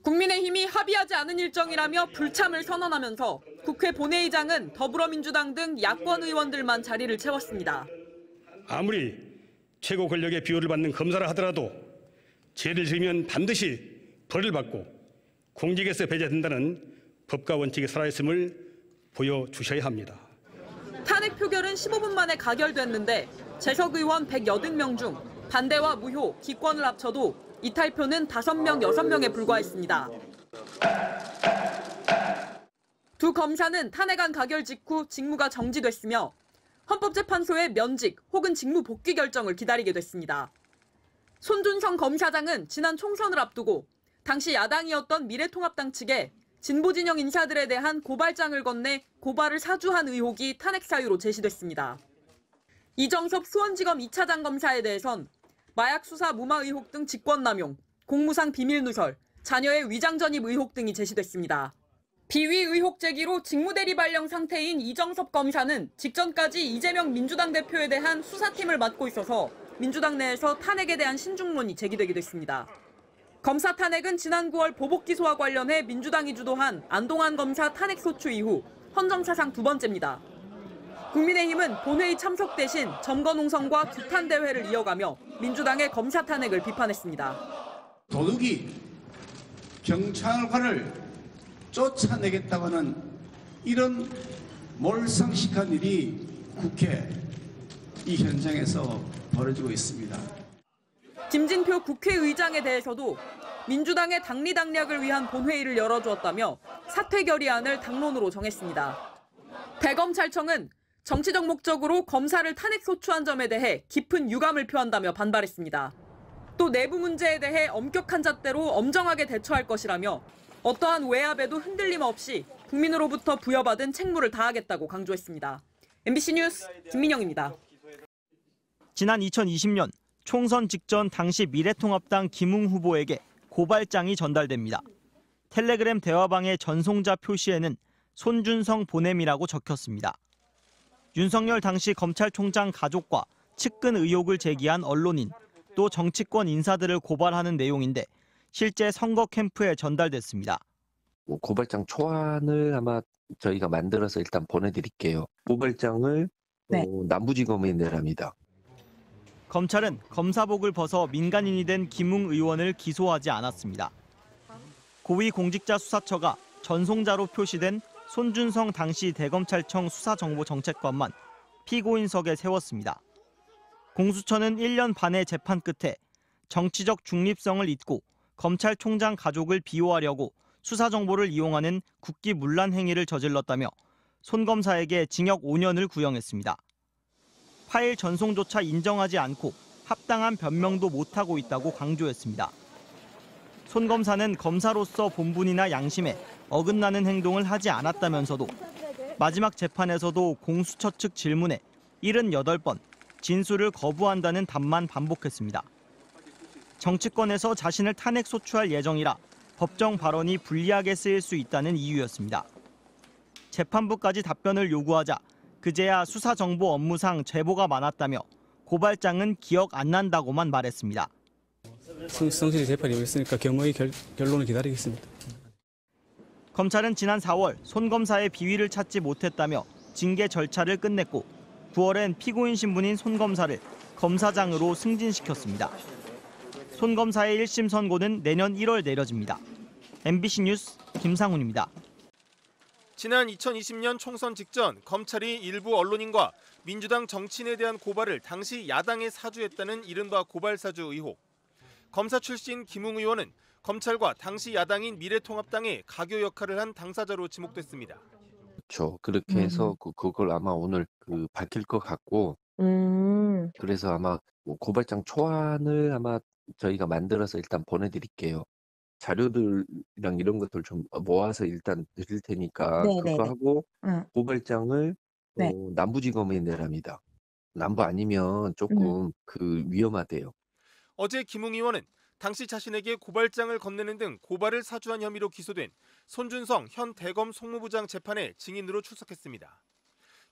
국민의힘이 합의하지 않은 일정이라며 불참을 선언하면서 국회 본회의장은 더불어민주당 등 야권 의원들만 자리를 채웠습니다. 아무리 최고 권력의 비호를 받는 검사라 하더라도 죄를 지으면 반드시 벌을 받고 공직에서 배제된다는 법과 원칙이 살아있음을 보여주셔야 합니다. 탄핵 표결은 15분 만에 가결됐는데 재석 의원 180명 중 반대와 무효, 기권을 합쳐도 이탈표는 5명, 6명에 불과했습니다. 두 검사는 탄핵안 가결 직후 직무가 정지됐으며 헌법재판소의 면직 혹은 직무 복귀 결정을 기다리게 됐습니다. 손준성 검사장은 지난 총선을 앞두고 당시 야당이었던 미래통합당 측에 진보진영 인사들에 대한 고발장을 건네 고발을 사주한 의혹이 탄핵 사유로 제시됐습니다. 이정섭 수원지검 2차장 검사에 대해선 마약 수사 무마 의혹 등 직권남용, 공무상 비밀 누설, 자녀의 위장 전입 의혹 등이 제시됐습니다. 비위 의혹 제기로 직무대리 발령 상태인 이정섭 검사는 직전까지 이재명 민주당 대표에 대한 수사팀을 맡고 있어서 민주당 내에서 탄핵에 대한 신중론이 제기되기도 했습니다. 검사 탄핵은 지난 9월 보복 기소와 관련해 민주당이 주도한 안동환 검사 탄핵 소추 이후 헌정사상 두 번째입니다. 국민의힘은 본회의 참석 대신 점거농성과 규탄 대회를 이어가며 민주당의 검사 탄핵을 비판했습니다. 도둑이 경찰관을 쫓아내겠다고 하는 이런 몰상식한 일이 국회 이 현장에서 벌어지고 있습니다. 김진표 국회의장에 대해서도 민주당의 당리당략을 위한 본회의를 열어주었다며 사퇴 결의안을 당론으로 정했습니다. 대검찰청은 정치적 목적으로 검사를 탄핵 소추한 점에 대해 깊은 유감을 표한다며 반발했습니다. 또 내부 문제에 대해 엄격한 잣대로 엄정하게 대처할 것이라며 어떠한 외압에도 흔들림 없이 국민으로부터 부여받은 책무를 다하겠다고 강조했습니다. MBC 뉴스 김민영입니다. 지난 2020년 총선 직전 당시 미래통합당 김웅 후보에게 고발장이 전달됩니다. 텔레그램 대화방의 전송자 표시에는 손준성 보냄이라고 적혔습니다. 윤석열 당시 검찰총장 가족과 측근 의혹을 제기한 언론인, 또 정치권 인사들을 고발하는 내용인데 실제 선거 캠프에 전달됐습니다. 고발장 초안을 아마 저희가 만들어서 일단 보내드릴게요. 고발장을 남부지검에 내랍니다. 검찰은 검사복을 벗어 민간인이 된 김웅 의원을 기소하지 않았습니다. 고위공직자수사처가 전송자로 표시된 손준성 당시 대검찰청 수사정보정책관만 피고인석에 세웠습니다. 공수처는 1년 반의 재판 끝에 정치적 중립성을 잊고 검찰총장 가족을 비호하려고 수사정보를 이용하는 국기문란 행위를 저질렀다며 손 검사에게 징역 5년을 구형했습니다. 파일 전송조차 인정하지 않고 합당한 변명도 못하고 있다고 강조했습니다. 손 검사는 검사로서 본분이나 양심에 어긋나는 행동을 하지 않았다면서도 마지막 재판에서도 공수처 측 질문에 78번 진술을 거부한다는 답만 반복했습니다. 정치권에서 자신을 탄핵 소추할 예정이라 법정 발언이 불리하게 쓰일 수 있다는 이유였습니다. 재판부까지 답변을 요구하자 그제야 수사정보 업무상 제보가 많았다며 고발장은 기억 안 난다고만 말했습니다. 성실히 재판이 있으니까 겸허히 결론을 기다리겠습니다. 검찰은 지난 4월 손 검사의 비위를 찾지 못했다며 징계 절차를 끝냈고 9월엔 피고인 신분인 손 검사를 검사장으로 승진시켰습니다. 손 검사의 1심 선고는 내년 1월 내려집니다. MBC 뉴스 김상훈입니다. 지난 2020년 총선 직전 검찰이 일부 언론인과 민주당 정치인에 대한 고발을 당시 야당에 사주했다는 이른바 고발사주 의혹. 검사 출신 김웅 의원은 검찰과 당시 야당인 미래통합당의 가교 역할을 한 당사자로 지목됐습니다. 그렇죠. 그렇게 해서 그걸 아마 오늘 밝힐 것 같고 그래서 아마 고발장 초안을 아마 저희가 만들어서 일단 보내드릴게요. 자료들이랑 이런 것들 좀 모아서 일단 드릴 테니까 그거 하고 고발장을 남부지검에 내랍니다. 남부 아니면 조금 위험하대요. 어제 김웅 의원은 당시 자신에게 고발장을 건네는 등 고발을 사주한 혐의로 기소된 손준성 현 대검 송무부장 재판에 증인으로 출석했습니다.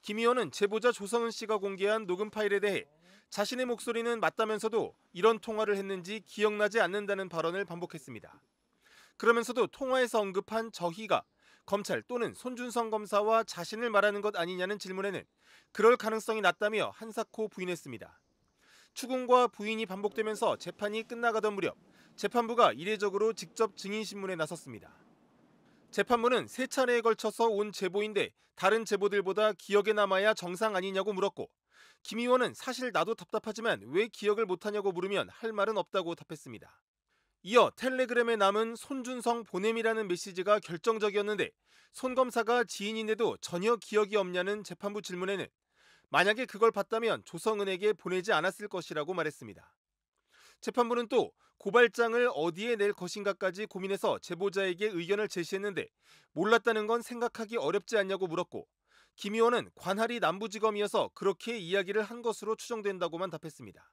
김 의원은 제보자 조성은 씨가 공개한 녹음 파일에 대해 자신의 목소리는 맞다면서도 이런 통화를 했는지 기억나지 않는다는 발언을 반복했습니다. 그러면서도 통화에서 언급한 저희가 검찰 또는 손준성 검사와 자신을 말하는 것 아니냐는 질문에는 그럴 가능성이 낮다며 한사코 부인했습니다. 추궁과 부인이 반복되면서 재판이 끝나가던 무렵 재판부가 이례적으로 직접 증인신문에 나섰습니다. 재판부는 3차례에 걸쳐서 온 제보인데 다른 제보들보다 기억에 남아야 정상 아니냐고 물었고, 김 의원은 사실 나도 답답하지만 왜 기억을 못하냐고 물으면 할 말은 없다고 답했습니다. 이어 텔레그램에 남은 손준성 보냄이라는 메시지가 결정적이었는데 손 검사가 지인인데도 전혀 기억이 없냐는 재판부 질문에는 만약에 그걸 봤다면 조성은에게 보내지 않았을 것이라고 말했습니다. 재판부는 또 고발장을 어디에 낼 것인가까지 고민해서 제보자에게 의견을 제시했는데 몰랐다는 건 생각하기 어렵지 않냐고 물었고, 김 의원은 관할이 남부지검이어서 그렇게 이야기를 한 것으로 추정된다고만 답했습니다.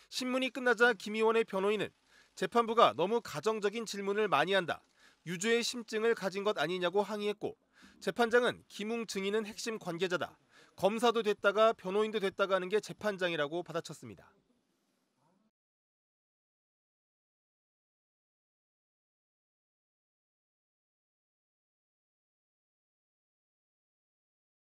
신문이 끝나자 김 의원의 변호인은 재판부가 너무 가정적인 질문을 많이 한다, 유죄의 심증을 가진 것 아니냐고 항의했고, 재판장은 김웅 증인은 핵심 관계자다, 검사도 됐다가 변호인도 됐다가 하는 게 재판장이라고 받아쳤습니다.